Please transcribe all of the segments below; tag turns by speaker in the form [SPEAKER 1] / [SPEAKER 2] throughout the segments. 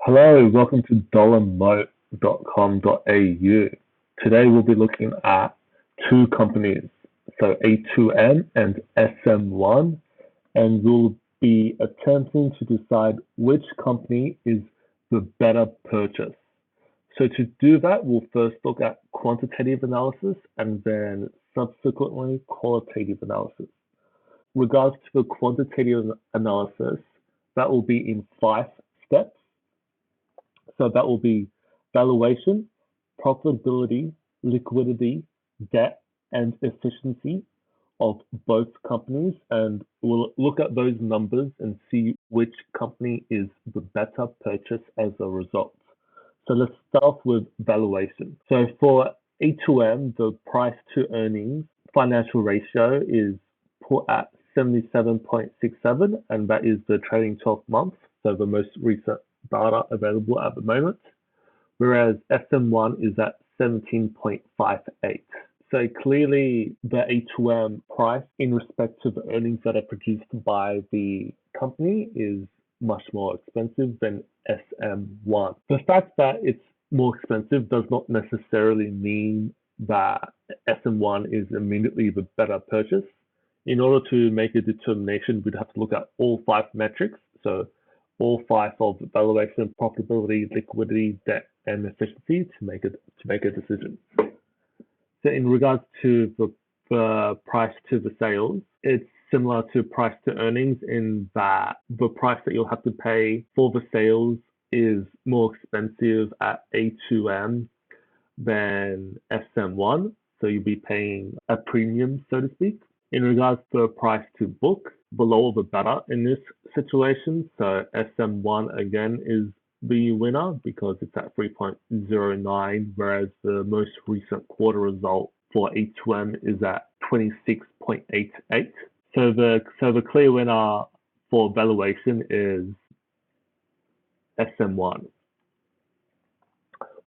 [SPEAKER 1] Hello, welcome to dollarmoat.com.au. Today we'll be looking at two companies, so A2M and SM1, and we'll be attempting to decide which company is the better purchase. So to do that, we'll first look at quantitative analysis and then subsequently qualitative analysis. Regards to the quantitative analysis, that will be in 5 steps. So that will be valuation, profitability, liquidity, debt, and efficiency of both companies. And we'll look at those numbers and see which company is the better purchase as a result. So let's start with valuation. So for A2M, the price to earnings financial ratio is put at 77.67, and that is the trailing 12 months, so the most recent data available at the moment, whereas SM1 is at 17.58. So clearly the A2M price in respect to the earnings that are produced by the company is much more expensive than SM1. The fact that it's more expensive does not necessarily mean that SM1 is immediately the better purchase. In order to make a determination, we'd have to look at all 5 metrics. So all 5 of valuation, profitability, liquidity, debt, and efficiency to make a decision. So in regards to the price to the sales, it's similar to price to earnings in that the price that you'll have to pay for the sales is more expensive at A2M than SM1. So you'll be paying a premium, so to speak. In regards to price to book, the lower the better in this situation. So SM1 again is the winner because it's at 3.09, whereas the most recent quarter result for A2M is at 26.88. So the clear winner for valuation is SM1.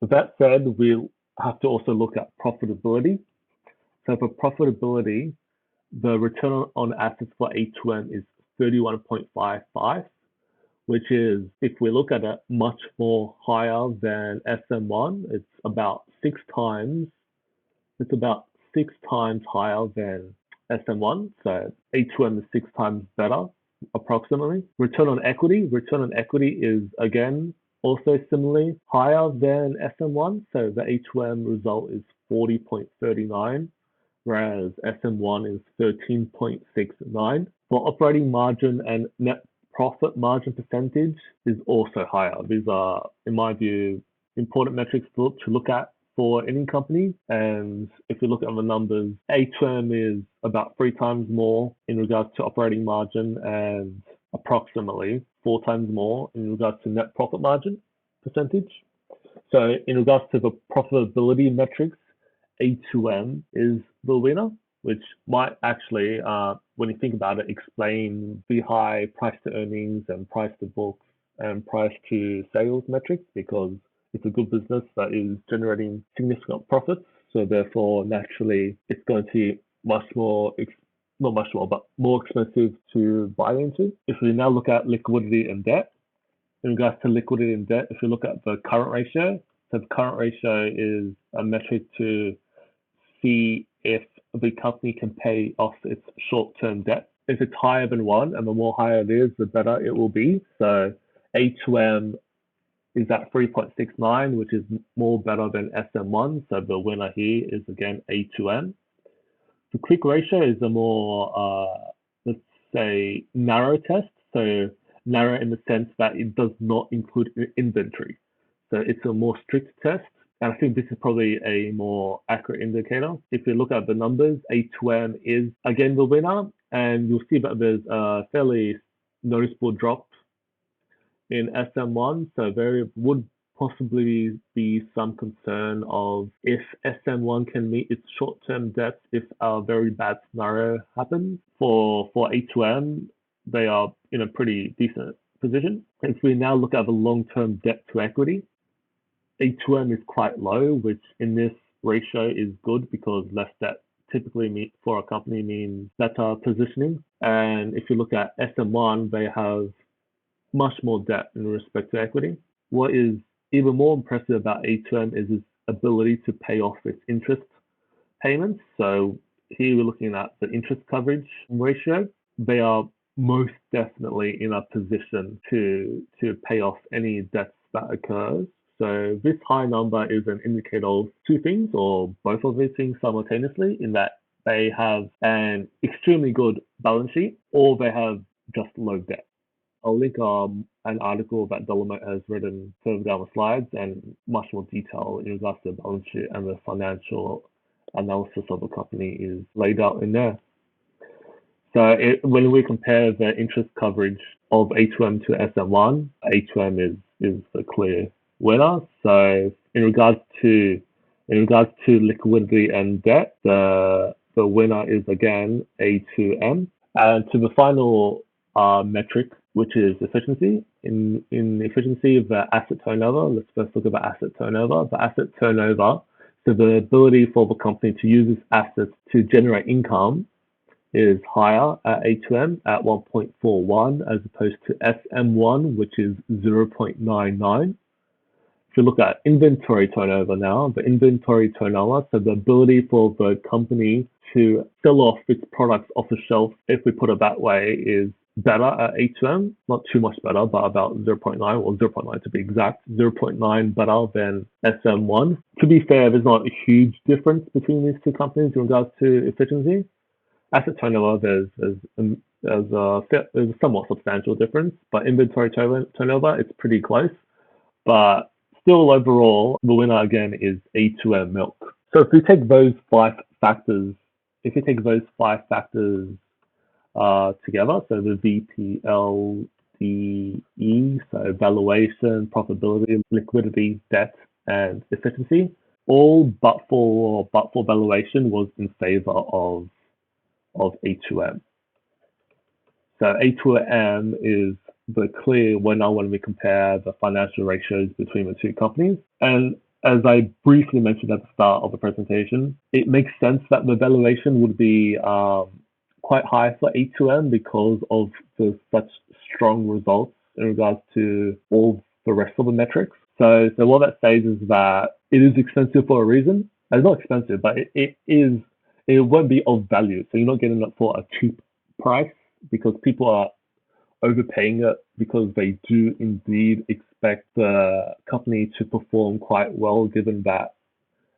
[SPEAKER 1] With that said, we'll have to also look at profitability. So for profitability, the return on assets for A2M is 31.55, which is, if we look at it, much more higher than SM1. It's about 6 times. It's about 6 times higher than SM1. So A2M is 6 times better, approximately. Return on equity is again also similarly higher than SM1. So the A2M result is 40.39. Whereas SM1 is 13.69. For operating margin and net profit margin percentage is also higher. These are, in my view, important metrics to look at for any company. And if you look at the numbers, A2M is about 3 times more in regards to operating margin and approximately 4 times more in regards to net profit margin percentage. So in regards to the profitability metrics, A2M is the winner, which might actually, when you think about it, explain the high price to earnings and price to books and price to sales metrics, because it's a good business that is generating significant profits. So therefore, naturally, it's going to be much more, not much more, but more expensive to buy into. If we now look at liquidity and debt, in regards to liquidity and debt, if you look at the current ratio, so the current ratio is a metric to see if the company can pay off its short-term debt. If it's higher than 1, and the more higher it is, the better it will be. So A2M is at 3.69, which is more better than SM1. So the winner here is again A2M. The quick ratio is a more, let's say, narrow test. So narrow in the sense that it does not include inventory. So it's a more strict test. And I think this is probably a more accurate indicator. If you look at the numbers, A2M is again the winner, and you'll see that there's a fairly noticeable drop in SM1. So there would possibly be some concern of if SM1 can meet its short-term debts if a very bad scenario happens. For A2M, they are in a pretty decent position. If we now look at the long-term debt to equity, A2M is quite low, which in this ratio is good because less debt typically for a company means better positioning. And if you look at SM1, they have much more debt in respect to equity. what is even more impressive about A2M is its ability to pay off its interest payments. So here we're looking at the interest coverage ratio. They are most definitely in a position to pay off any debts that occurs. So this high number is an indicator of two things, or both of these things simultaneously, in that they have an extremely good balance sheet or they have just low debt. I'll link an article that Dolomite has written further down the slides, and much more detail in regards to the balance sheet and the financial analysis of the company is laid out in there. So when we compare the interest coverage of A2M to SM1, A2M is the clear winner. So in regards to liquidity and debt, the winner is again A2M. And to the final metric, which is efficiency. In efficiency of the asset turnover, let's first look at the asset turnover. The asset turnover, so the ability for the company to use its assets to generate income, is higher at A2M at 1.41 as opposed to SM1, which is 0.99. If you look at inventory turnover now, the inventory turnover, so the ability for the company to sell off its products off the shelf, if we put it that way, is better at A2M, not too much better, but about 0.9, or 0.9 to be exact, 0.9 better than SM1. To be fair, there's not a huge difference between these two companies in regards to efficiency. Asset turnover, there's a somewhat substantial difference, but inventory turnover, it's pretty close. But still, overall, the winner again is A2M Milk. So if we take those five factors, together, so the VPLDE, so valuation, profitability, liquidity, debt, and efficiency, all but for valuation was in favor of A2M. So A2M is the clear winner when we compare the financial ratios between the two companies. And as I briefly mentioned at the start of the presentation, it makes sense that the valuation would be quite high for A2M because of the such strong results in regards to all the rest of the metrics. So what that says is that it is expensive for a reason. It's not expensive, but it won't be of value. So you're not getting it for a cheap price because people are overpaying it because they do indeed expect the company to perform quite well, given that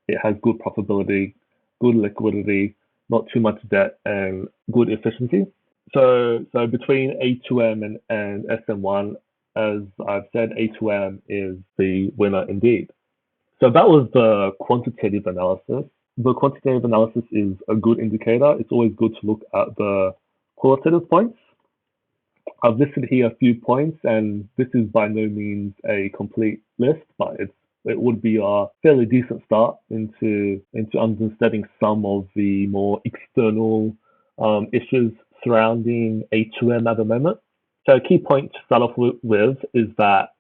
[SPEAKER 1] it has good profitability, good liquidity, not too much debt, and good efficiency. So between A2M and SM1, as I've said, A2M is the winner indeed. So that was the quantitative analysis. The quantitative analysis is a good indicator. It's always good to look at the qualitative points. I've listed here a few points, and this is by no means a complete list, but it would be a fairly decent start into understanding some of the more external issues surrounding A2M at the moment. So a key point to start off with is that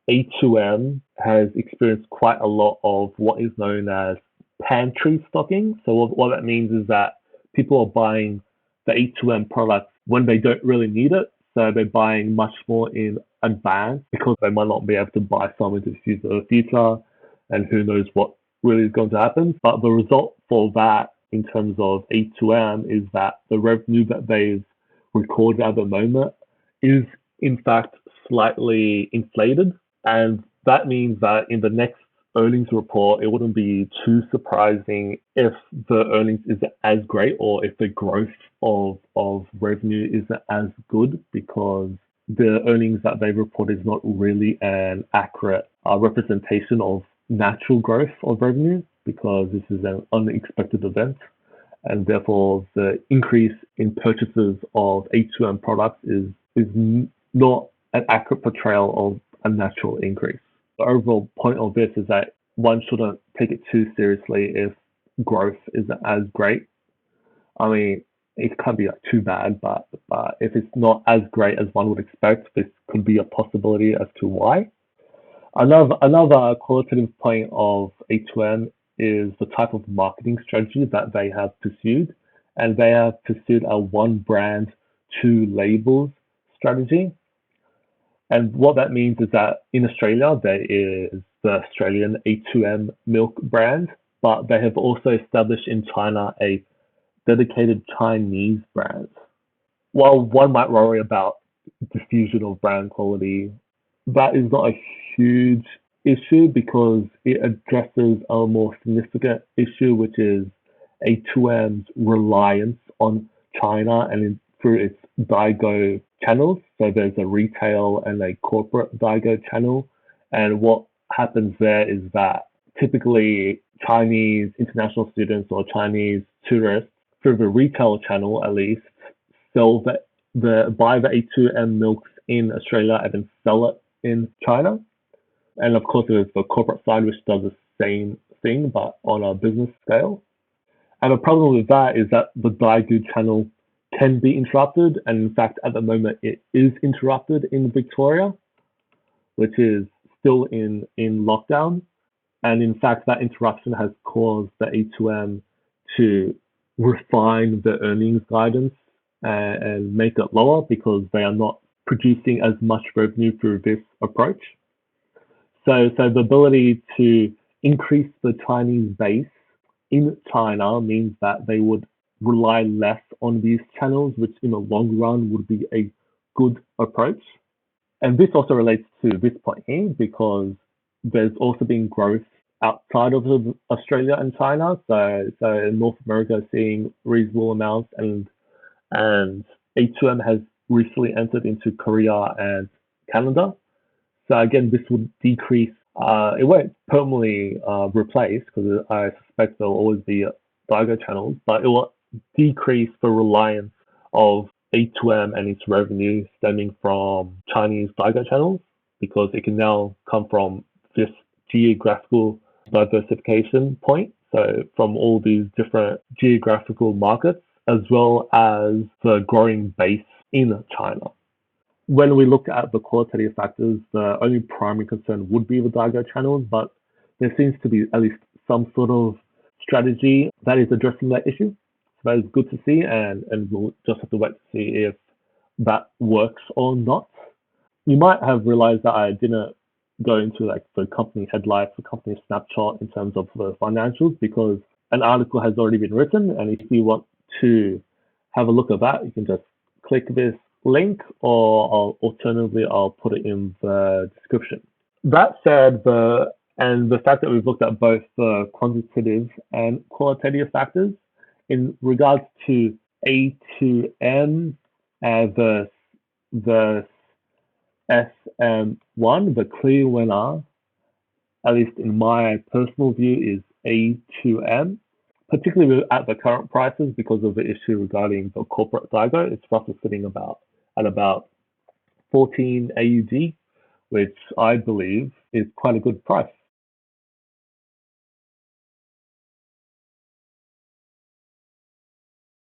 [SPEAKER 1] A2M has experienced quite a lot of what is known as pantry stocking. So what that means is that people are buying the A2M products when they don't really need it. So they're buying much more in advance because they might not be able to buy some into the future, and who knows what really is going to happen. But the result for that in terms of A2M is that the revenue that they've recorded at the moment is in fact slightly inflated. And that means that in the next earnings report, it wouldn't be too surprising if the earnings isn't as great or if the growth of revenue isn't as good, because the earnings that they report is not really an accurate representation of natural growth of revenue, because this is an unexpected event, and therefore the increase in purchases of A2M products is not an accurate portrayal of a natural increase. The overall point of this is that one shouldn't take it too seriously if growth isn't as great. I mean, it can't be like too bad, but if it's not as great as one would expect, this could be a possibility as to why. Another qualitative point of A2M is the type of marketing strategy that they have pursued, and they have pursued a one brand, two labels strategy. And what that means is that in Australia, there is the Australian A2M milk brand, but they have also established in China a dedicated Chinese brand. While one might worry about diffusion of brand quality, that is not a huge issue because it addresses a more significant issue, which is A2M's reliance on China and through its Daigou channels. So there's a retail and a corporate Daigou channel. And what happens there is that typically Chinese international students or Chinese tourists through the retail channel at least sell buy the A2M milks in Australia and then sell it in China. And of course, there's the corporate side, which does the same thing, but on a business scale. And the problem with that is that the Daigou channel can be interrupted. And in fact, at the moment, it is interrupted in Victoria, which is still in lockdown. And in fact, that interruption has caused the A2M to refine the earnings guidance and make it lower because they are not producing as much revenue through this approach. So the ability to increase the Chinese base in China means that they would rely less on these channels, which in the long run would be a good approach. And this also relates to this point here because there's also been growth outside of Australia and China. So North America is seeing reasonable amounts, and A2M has recently entered into Korea and Canada. So again, this would decrease. It won't permanently replace because I suspect there will always be Daigou channels, but it will decrease the reliance of A2M and its revenue stemming from Chinese Daigou channels because it can now come from this geographical diversification point. So from all these different geographical markets, as well as the growing base in China. When we look at the qualitative factors, the only primary concern would be the Daigou channels, but there seems to be at least some sort of strategy that is addressing that issue. So that is good to see, and we'll just have to wait to see if that works or not. You might have realized that I didn't go into like the company headlights, the company snapshot in terms of the financials because an article has already been written, and if you want to have a look at that, you can just click this link, or alternatively, I'll put it in the description. That said, the fact that we've looked at both the quantitative and qualitative factors in regards to A2M versus SM1, the clear winner, at least in my personal view, is A2M. Particularly at the current prices because of the issue regarding the corporate Daigou. It's roughly sitting at about 14 AUD, which I believe is quite a good price.